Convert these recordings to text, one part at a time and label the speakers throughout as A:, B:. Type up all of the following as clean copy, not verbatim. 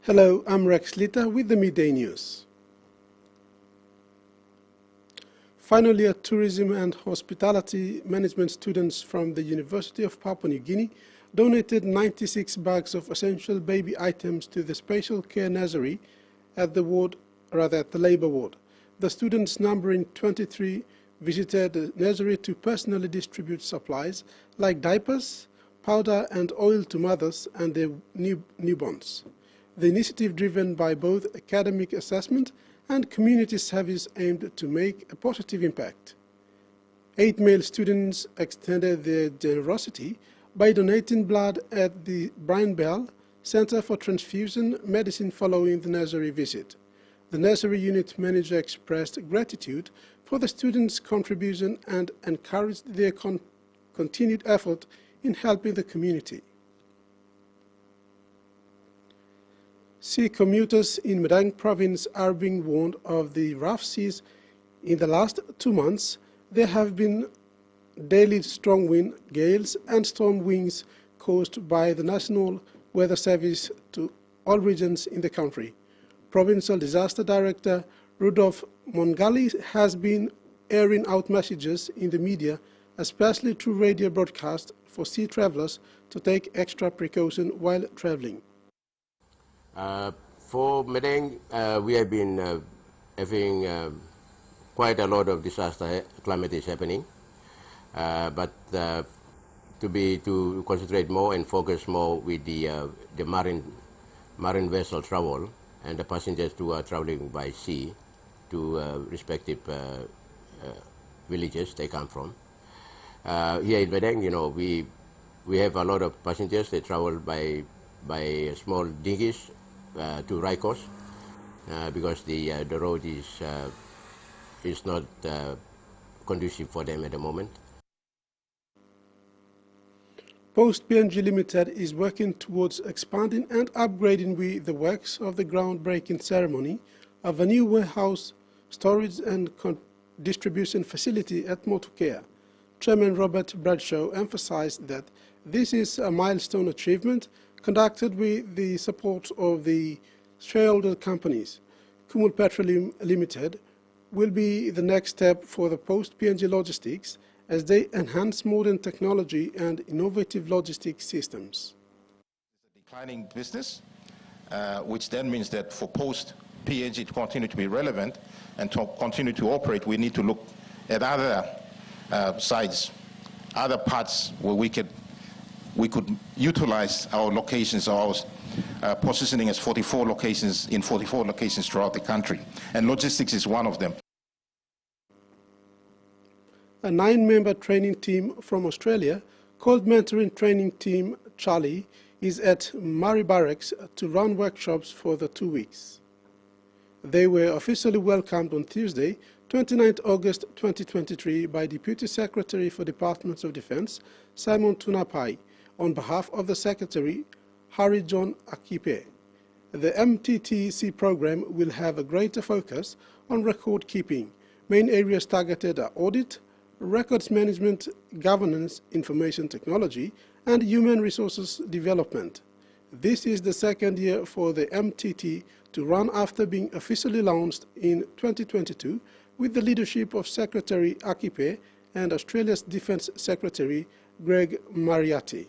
A: Hello, I'm Rex Lita with the Midday News. Finally, a tourism and hospitality management students from the University of Papua New Guinea donated 96 bags of essential baby items to the special care nursery at the labour ward. The students, numbering 23, visited the nursery to personally distribute supplies like diapers, powder and oil to mothers and their newborns. The initiative, driven by both academic assessment and community service, aimed to make a positive impact. 8 male students extended their generosity by donating blood at the Brian Bell Center for Transfusion Medicine following the nursery visit. The nursery unit manager expressed gratitude for the students' contribution and encouraged their continued effort in helping the community. Sea commuters in Midday province are being warned of the rough seas. In the last 2 months, there have been daily strong wind, gales and storm winds caused by the National Weather Service to all regions in the country. Provincial Disaster Director Rudolph Mongali has been airing out messages in the media, especially through radio broadcast, for sea travellers to take extra precaution while travelling.
B: For Midday, we have been having quite a lot of disaster calamities happening, but to concentrate more and focus more with the marine vessel travel and the passengers who are traveling by sea to respective villages they come from. Here in Midday, you know, we have a lot of passengers. They travel by small dinghies to Raikos because the road is not conducive for them at the moment.
A: Post PNG Limited is working towards expanding and upgrading the works of the groundbreaking ceremony of a new warehouse, storage and distribution facility at Motukea. Chairman Robert Bradshaw emphasized that this is a milestone achievement conducted with the support of the shareholder companies. Kumul Petroleum Limited will be the next step for the post-PNG logistics as they enhance modern technology and innovative logistics systems.
C: It's a declining business, which then means that for post-PNG to continue to be relevant and to continue to operate, we need to look at other sides, other parts where we could utilize our locations, our positioning as 44 locations in 44 locations throughout the country, and logistics is one of them.
A: A 9-member training team from Australia called Mentoring Training Team Charlie is at Murray Barracks to run workshops for the 2 weeks. They were officially welcomed on Tuesday, 29 August 2023 by Deputy Secretary for Departments of Defence Simon Tunapai on behalf of the Secretary Harry John Akipe. The MTTC program will have a greater focus on record keeping. Main areas targeted are audit, records management, governance, information technology, and human resources development. This is the second year for the MTT to run after being officially launched in 2022 with the leadership of Secretary Akipe and Australia's Defence Secretary Greg Mariatti.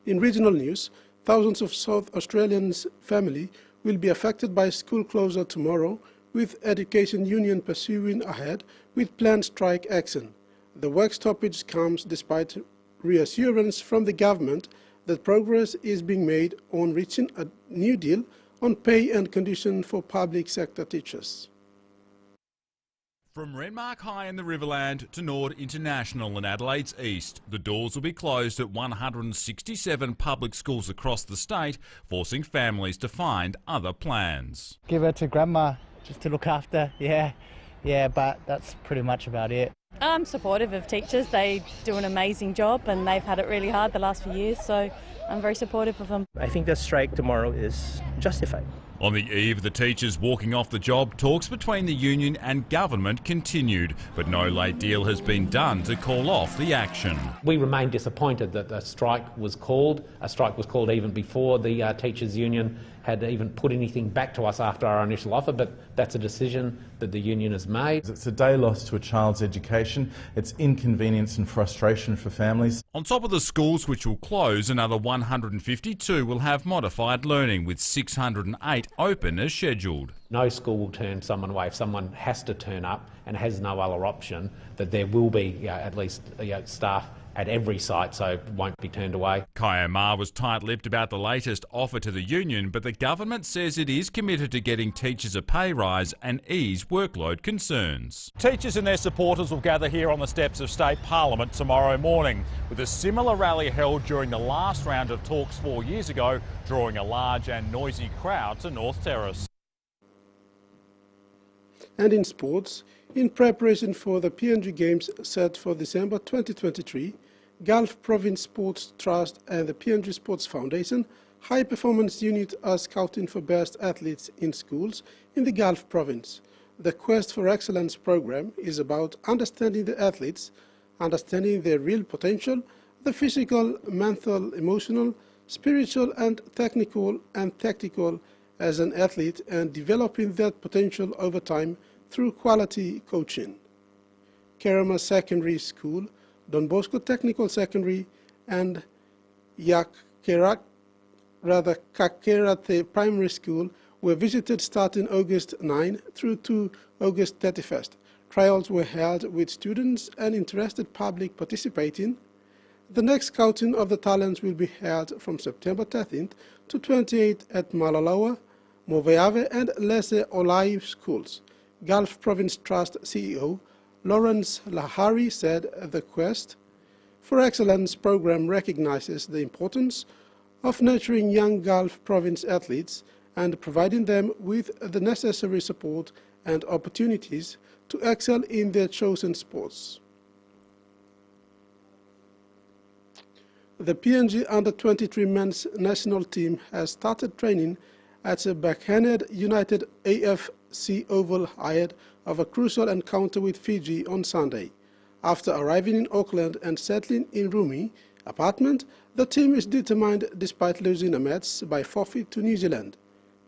A: In regional news, thousands of South Australians' families will be affected by school closure tomorrow, with Education Union pursuing ahead with planned strike action. The work stoppage comes despite reassurance from the government that progress is being made on reaching a new deal on pay and conditions for public sector teachers.
D: From Renmark High in the Riverland to Nord International in Adelaide's east, the doors will be closed at 167 public schools across the state, forcing families to find other plans.
E: Give her to grandma just to look after, yeah, but that's pretty much about it.
F: I'm supportive of teachers. They do an amazing job and they've had it really hard the last few years, so I'm very supportive of them.
G: I think the strike tomorrow is justified.
D: On the eve of the teachers walking off the job, talks between the union and government continued, but no late deal has been done to call off the action.
H: We remain disappointed that a strike was called. A strike was called even before the teachers' union had even put anything back to us after our initial offer, but that's a decision that the union has made.
I: It's a day lost to a child's education. It's inconvenience and frustration for families.
D: On top of the schools which will close, another 152 will have modified learning, with 608 open as scheduled.
H: No school will turn someone away. If someone has to turn up and has no other option, that there will be at least staff at every site, so it won't be turned away.
D: Kaya Ma was tight-lipped about the latest offer to the union, but the government says it is committed to getting teachers a pay rise and ease workload concerns. Teachers and their supporters will gather here on the steps of State Parliament tomorrow morning, with a similar rally held during the last round of talks 4 years ago, drawing a large and noisy crowd to North Terrace.
A: And in sports, in preparation for the PNG Games set for December 2023, Gulf Province Sports Trust and the PNG Sports Foundation High Performance Unit are scouting for best athletes in schools in the Gulf Province. The Quest for Excellence program is about understanding the athletes, understanding their real potential, the physical, mental, emotional, spiritual and technical and tactical as an athlete, and developing that potential over time through quality coaching. Kerama Secondary School, Don Bosco Technical Secondary, and Kakerate Primary School were visited starting August 9 through to August 31st. Trials were held with students and interested public participating. The next scouting of the talents will be held from September 13th to 28th at Malalawa, Moveave and Lese Olai schools. Gulf Province Trust CEO Lawrence Lahari said the Quest for Excellence program recognizes the importance of nurturing young Gulf Province athletes and providing them with the necessary support and opportunities to excel in their chosen sports. The PNG Under-23 men's national team has started training at the Backhanded United AFC Oval ahead of a crucial encounter with Fiji on Sunday. After arriving in Auckland and settling in roomy apartment, the team is determined despite losing a match by forfeit to New Zealand.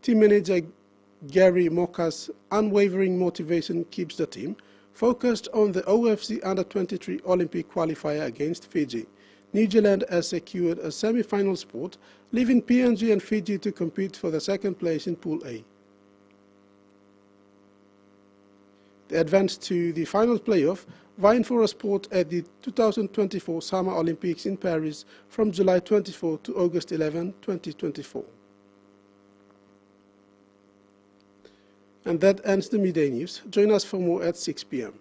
A: Team manager Gary Moka's unwavering motivation keeps the team focused on the OFC Under-23 Olympic qualifier against Fiji. New Zealand has secured a semi-final spot, leaving PNG and Fiji to compete for the second place in Pool A. They advanced to the final playoff, vying for a spot at the 2024 Summer Olympics in Paris from July 24 to August 11, 2024. And that ends the Midday News. Join us for more at 6 p.m.